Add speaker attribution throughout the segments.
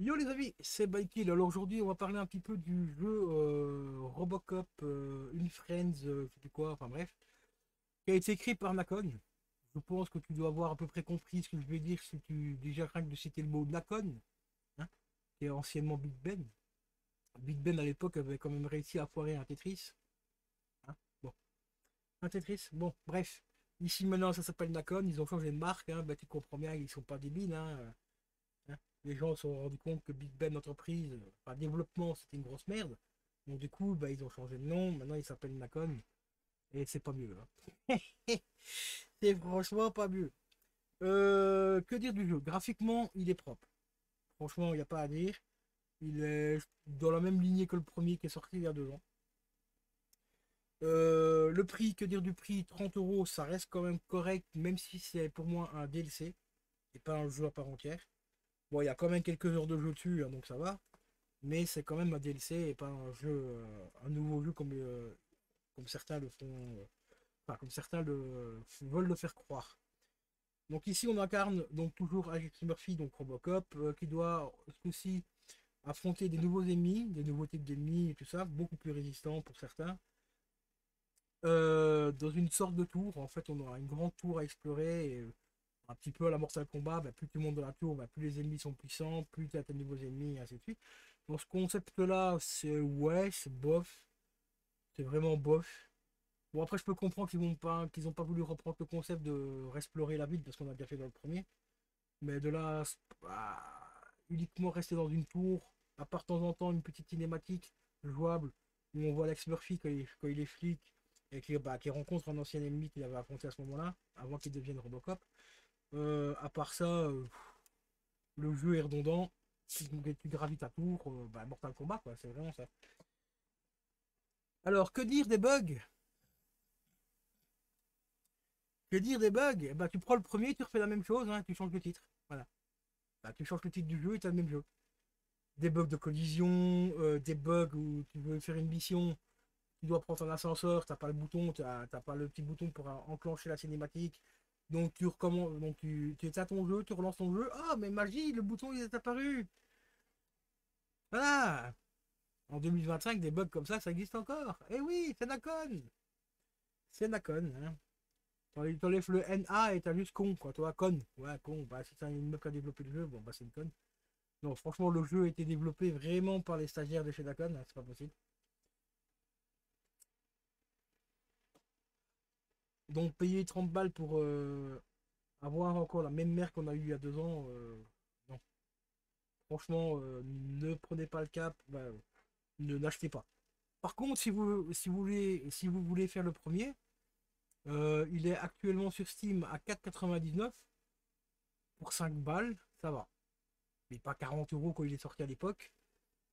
Speaker 1: Yo les amis, c'est Bikil. Alors aujourd'hui, on va parler un petit peu du jeu Robocop Unfriends, je sais plus quoi, enfin bref, qui a été écrit par Nacon. Je pense que tu dois avoir à peu près compris ce que je vais dire si tu déjà rien que de citer le mot Nacon, hein, qui est anciennement Big Ben. Big Ben à l'époque avait quand même réussi à foirer un Tetris. Hein. Bon, un Tetris, bon, bref. Ici maintenant ça s'appelle Nacon, ils ont changé de marque, hein, bah, tu comprends bien, ils sont pas débiles, hein. Les gens se sont rendus compte que Big Ben entreprise, enfin développement, c'était une grosse merde. Donc du coup, bah, ils ont changé de nom. Maintenant, ils s'appellent Nacon. Et c'est pas mieux, hein. C'est franchement pas mieux. Que dire du jeu? Graphiquement, il est propre. Franchement, il n'y a pas à dire. Il est dans la même lignée que le premier qui est sorti il y a 2 ans. Le prix, que dire du prix? 30 euros, ça reste quand même correct, même si c'est pour moi un DLC et pas un jeu à part entière. Bon, il y a quand même quelques heures de jeu dessus, hein, donc ça va. Mais c'est quand même un DLC et pas un jeu, un nouveau jeu comme certains le font, enfin comme certains veulent le faire croire. Donc ici on incarne donc toujours Alex Murphy, donc Robocop, qui doit aussi affronter des nouveaux ennemis, des nouveaux types d'ennemis et tout ça, beaucoup plus résistants pour certains. Dans une sorte de tour, en fait on aura une grande tour à explorer et un petit peu à la Mortal Kombat, bah, plus tu montes dans la tour, bah, plus les ennemis sont puissants, plus tu as tes nouveaux ennemis, et ainsi de suite. Dans ce concept-là, c'est ouais, c'est bof, c'est vraiment bof. Bon, après, je peux comprendre qu'ils ont pas voulu reprendre le concept de réexplorer la ville parce qu'on a bien fait dans le premier. Mais de là, bah, uniquement rester dans une tour, à part de temps en temps une petite cinématique jouable où on voit Alex Murphy quand il est flic et qu'il rencontre un ancien ennemi qu'il avait affronté à ce moment-là, avant qu'il devienne Robocop. À part ça, le jeu est redondant. Tu gravites à tour, bah, Mortal Kombat, quoi, c'est vraiment ça. Alors, que dire des bugs? Que dire des bugs? Eh ben, tu prends le premier, tu refais la même chose, hein, tu changes le titre. Voilà. Bah, tu changes le titre du jeu et tu as le même jeu. Des bugs de collision, des bugs où tu veux faire une mission, tu dois prendre un ascenseur, t'as pas le bouton, t'as pas le petit bouton pour enclencher la cinématique. Donc tu recommences, donc tu éteins ton jeu, tu relances ton jeu. Ah, mais magie, le bouton il est apparu. Voilà. En 2025, des bugs comme ça existe encore. Eh oui, c'est Nacon. C'est Nacon, hein. T'enlèves le NA et t'as juste con, quoi. Toi, con. Ouais, con. Bah, si c'est une meuf qui a développé le jeu, bon, bah, c'est une conne. Non, franchement, le jeu a été développé vraiment par les stagiaires de chez Nacon, hein, c'est pas possible. Donc, payer 30 balles pour avoir encore la même mère qu'on a eu il y a 2 ans, non. Franchement, ne prenez pas le cap, bah, ne n'achetez pas. Par contre, si vous voulez faire le premier, il est actuellement sur Steam à 4,99 pour 5 balles, ça va. Mais pas 40 euros quand il est sorti à l'époque.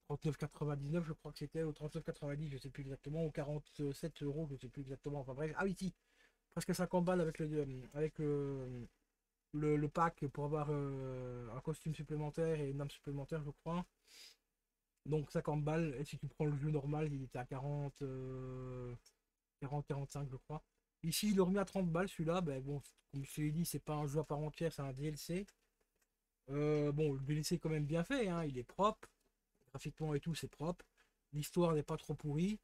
Speaker 1: 39,99 je crois que c'était, ou 39,90 je sais plus exactement, ou 47 euros je sais plus exactement. Enfin bref, ah oui, si, presque 50 balles avec le pack pour avoir un costume supplémentaire et une arme supplémentaire, je crois. Donc 50 balles, et si tu prends le jeu normal, il était à 45 je crois. Ici, il le remet à 30 balles celui-là. Ben bon, comme je te l'ai dit, c'est pas un jeu à part entière, c'est un DLC. Bon, le DLC est quand même bien fait, hein, il est propre. Graphiquement et tout, c'est propre. L'histoire n'est pas trop pourrie.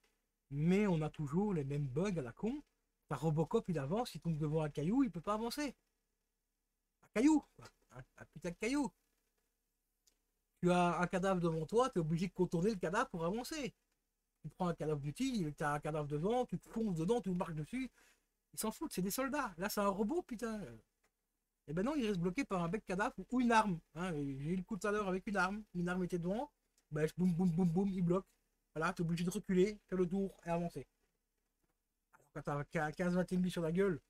Speaker 1: Mais on a toujours les mêmes bugs à la con. Par Robocop, il avance, il tombe devant un caillou, il peut pas avancer. Un caillou, quoi. Un putain de caillou. Tu as un cadavre devant toi, tu es obligé de contourner le cadavre pour avancer. Tu prends un cadavre d'utile, tu as un cadavre devant, tu te fonces dedans, tu marches dessus. Ils s'en foutent, c'est des soldats. Là, c'est un robot, putain. Et ben non, il reste bloqué par un bec cadavre ou une arme, hein. J'ai eu le coup tout à l'heure avec une arme. Une arme était devant. Ben, boum, boum, boum, boum, il bloque. Voilà, tu es obligé de reculer, faire le tour et avancer. Alors quand tu as 15-20 ennemis sur la gueule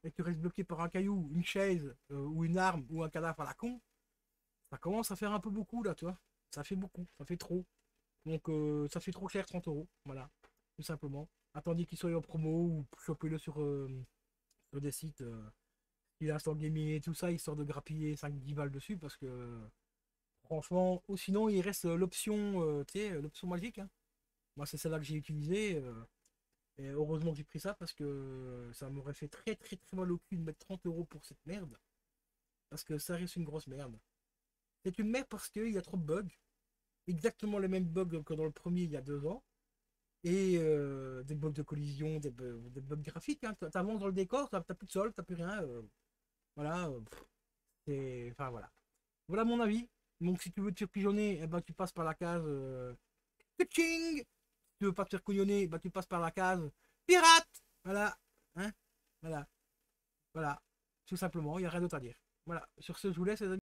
Speaker 1: et que tu restes bloqué par un caillou, une chaise ou une arme ou un cadavre à la con, ça commence à faire un peu beaucoup là, tu vois. Ça fait beaucoup, ça fait trop. Donc ça fait trop cher, 30 euros. Voilà, tout simplement. Attendez qu'il soit en promo ou chopez-le sur des sites. Il a instant gaming et tout ça, histoire de grappiller 5-10 balles dessus parce que franchement, ou sinon il reste l'option, tu sais, l'option magique, hein. Moi c'est celle-là que j'ai utilisée. Et heureusement que j'ai pris ça parce que ça m'aurait fait très très très mal au cul de mettre 30 euros pour cette merde. Parce que ça reste une grosse merde. C'est une merde parce qu'il y a trop de bugs. Exactement les mêmes bugs que dans le premier il y a 2 ans. Et des bugs de collision, des bugs graphiques. Hein. T'avances dans le décor, t'as plus de sol, t'as plus rien. Voilà. Enfin voilà. Voilà mon avis. Donc si tu veux te faire pigeonner, eh ben, tu passes par la case Pitching. Si tu veux pas te faire couillonner, bah, tu passes par la case pirate. Voilà. Hein. Voilà. Voilà. Tout simplement, il n'y a rien d'autre à dire. Voilà. Sur ce, je vous laisse les amis.